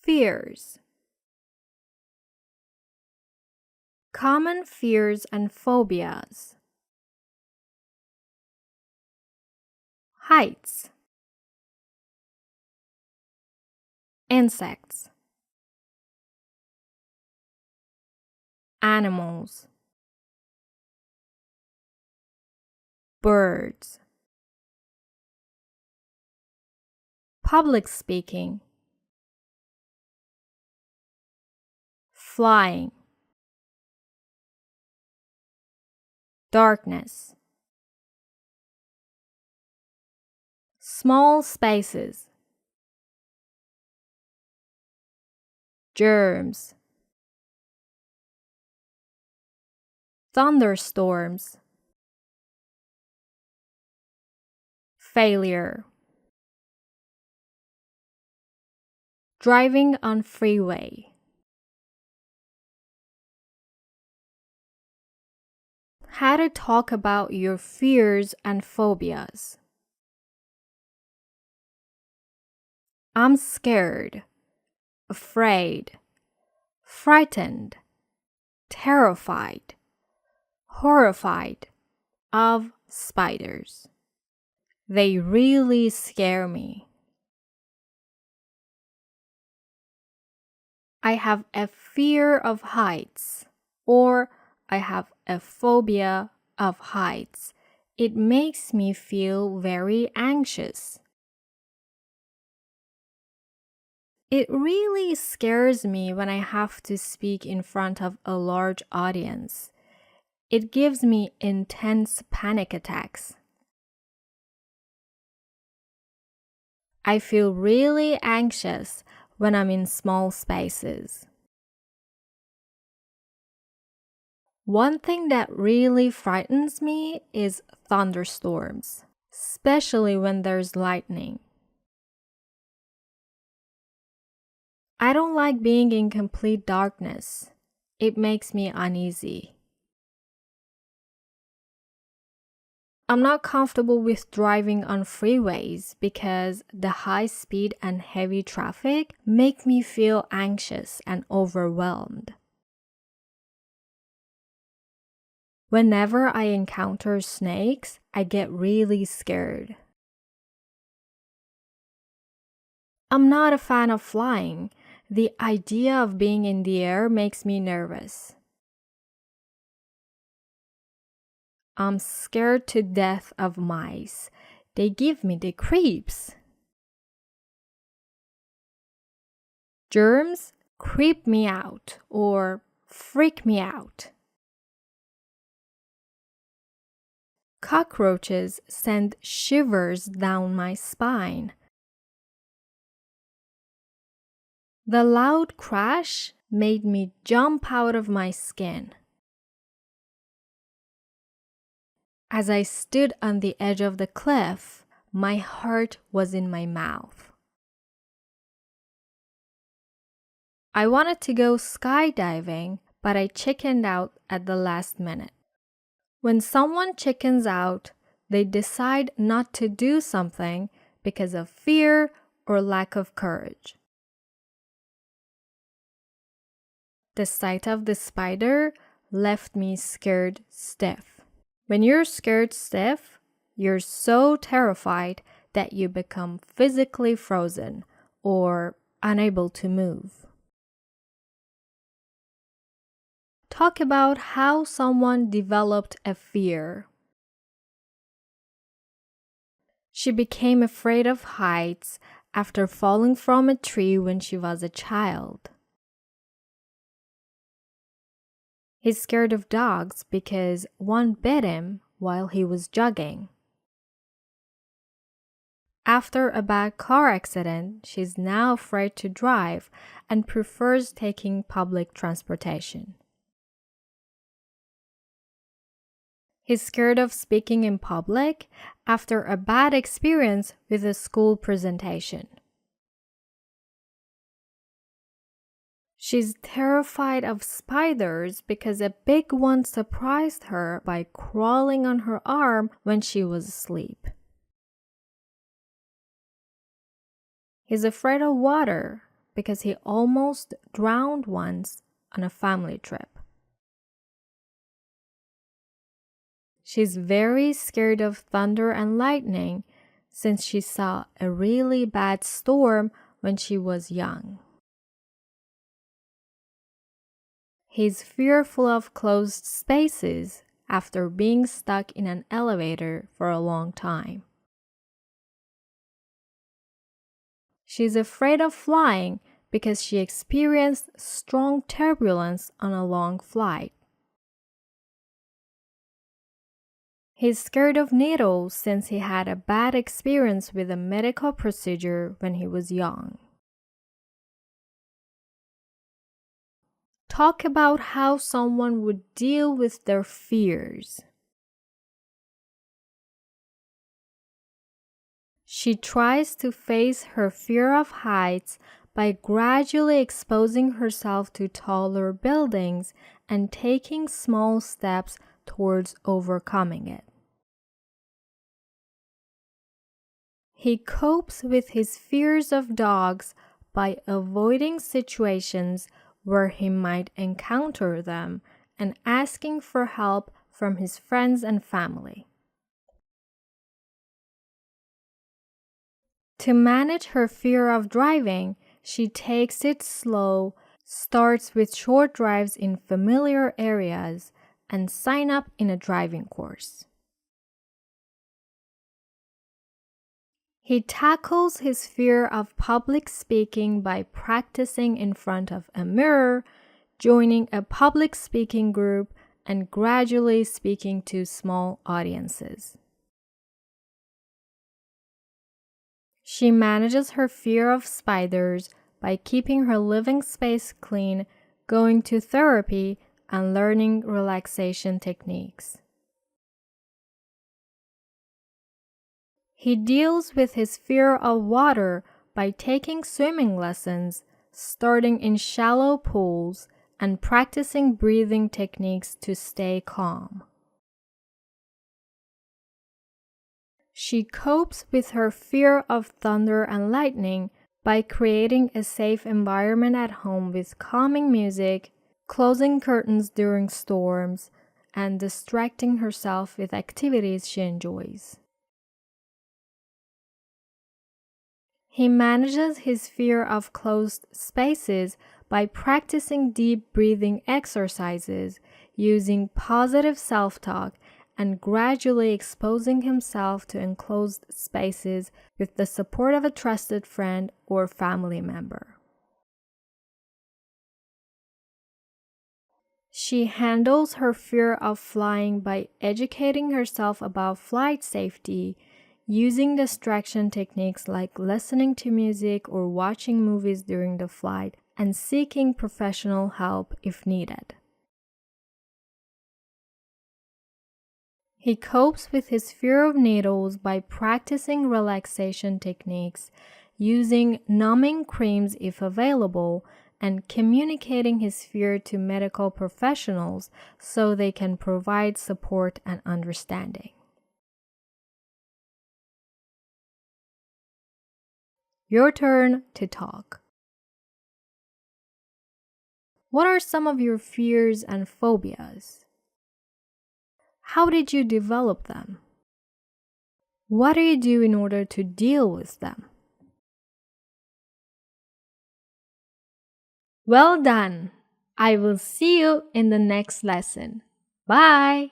Fears. Common fears and phobias. Heights. Insects. Animals. Birds. Public speaking. Flying. Darkness. Small spaces. Germs. Thunderstorms. Failure. Driving on freeway. How to talk about your fears and phobias. I'm scared, afraid, frightened, terrified, horrified of spiders. They really scare me. I have a fear of heights, or I have a phobia of heights. It makes me feel very anxious. It really scares me when I have to speak in front of a large audience. It gives me intense panic attacks. I feel really anxious when I'm in small spaces. One thing that really frightens me is thunderstorms, especially when there's lightning. I don't like being in complete darkness. It makes me uneasy. I'm not comfortable with driving on freeways because the high speed and heavy traffic make me feel anxious and overwhelmed. Whenever I encounter snakes, I get really scared. I'm not a fan of flying. The idea of being in the air makes me nervous. I'm scared to death of mice. They give me the creeps. Germs creep me out or freak me out. Cockroaches send shivers down my spine. The loud crash made me jump out of my skin. As I stood on the edge of the cliff, my heart was in my mouth. I wanted to go skydiving, but I chickened out at the last minute. When someone chickens out, they decide not to do something because of fear or lack of courage. The sight of the spider left me scared stiff. When you're scared stiff, you're so terrified that you become physically frozen or unable to move. Talk about how someone developed a fear. She became afraid of heights after falling from a tree when she was a child. He's scared of dogs because one bit him while he was jogging. After a bad car accident, she's now afraid to drive and prefers taking public transportation. He's scared of speaking in public after a bad experience with a school presentation. She's terrified of spiders because a big one surprised her by crawling on her arm when she was asleep. He's afraid of water because he almost drowned once on a family trip. She's very scared of thunder and lightning since she saw a really bad storm when she was young. He's fearful of closed spaces after being stuck in an elevator for a long time. She's afraid of flying because she experienced strong turbulence on a long flight. He's scared of needles since he had a bad experience with a medical procedure when he was young. Talk about how someone would deal with their fears. She tries to face her fear of heights by gradually exposing herself to taller buildings and taking small steps towards overcoming it. He copes with his fears of dogs by avoiding situations where he might encounter them and asking for help from his friends and family. To manage her fear of driving, she takes it slow, starts with short drives in familiar areas, and sign up in a driving course. He tackles his fear of public speaking by practicing in front of a mirror, joining a public speaking group, and gradually speaking to small audiences. She manages her fear of spiders by keeping her living space clean, going to therapy, and learning relaxation techniques. He deals with his fear of water by taking swimming lessons, starting in shallow pools, and practicing breathing techniques to stay calm. She copes with her fear of thunder and lightning by creating a safe environment at home with calming music, closing curtains during storms, and distracting herself with activities she enjoys. He manages his fear of closed spaces by practicing deep breathing exercises, using positive self-talk, and gradually exposing himself to enclosed spaces with the support of a trusted friend or family member. She handles her fear of flying by educating herself about flight safety, using distraction techniques like listening to music or watching movies during the flight, and seeking professional help if needed. He copes with his fear of needles by practicing relaxation techniques, using numbing creams if available, and communicating his fear to medical professionals so they can provide support and understanding. Your turn to talk. What are some of your fears and phobias? How did you develop them? What do you do in order to deal with them? Well done! I will see you in the next lesson. Bye!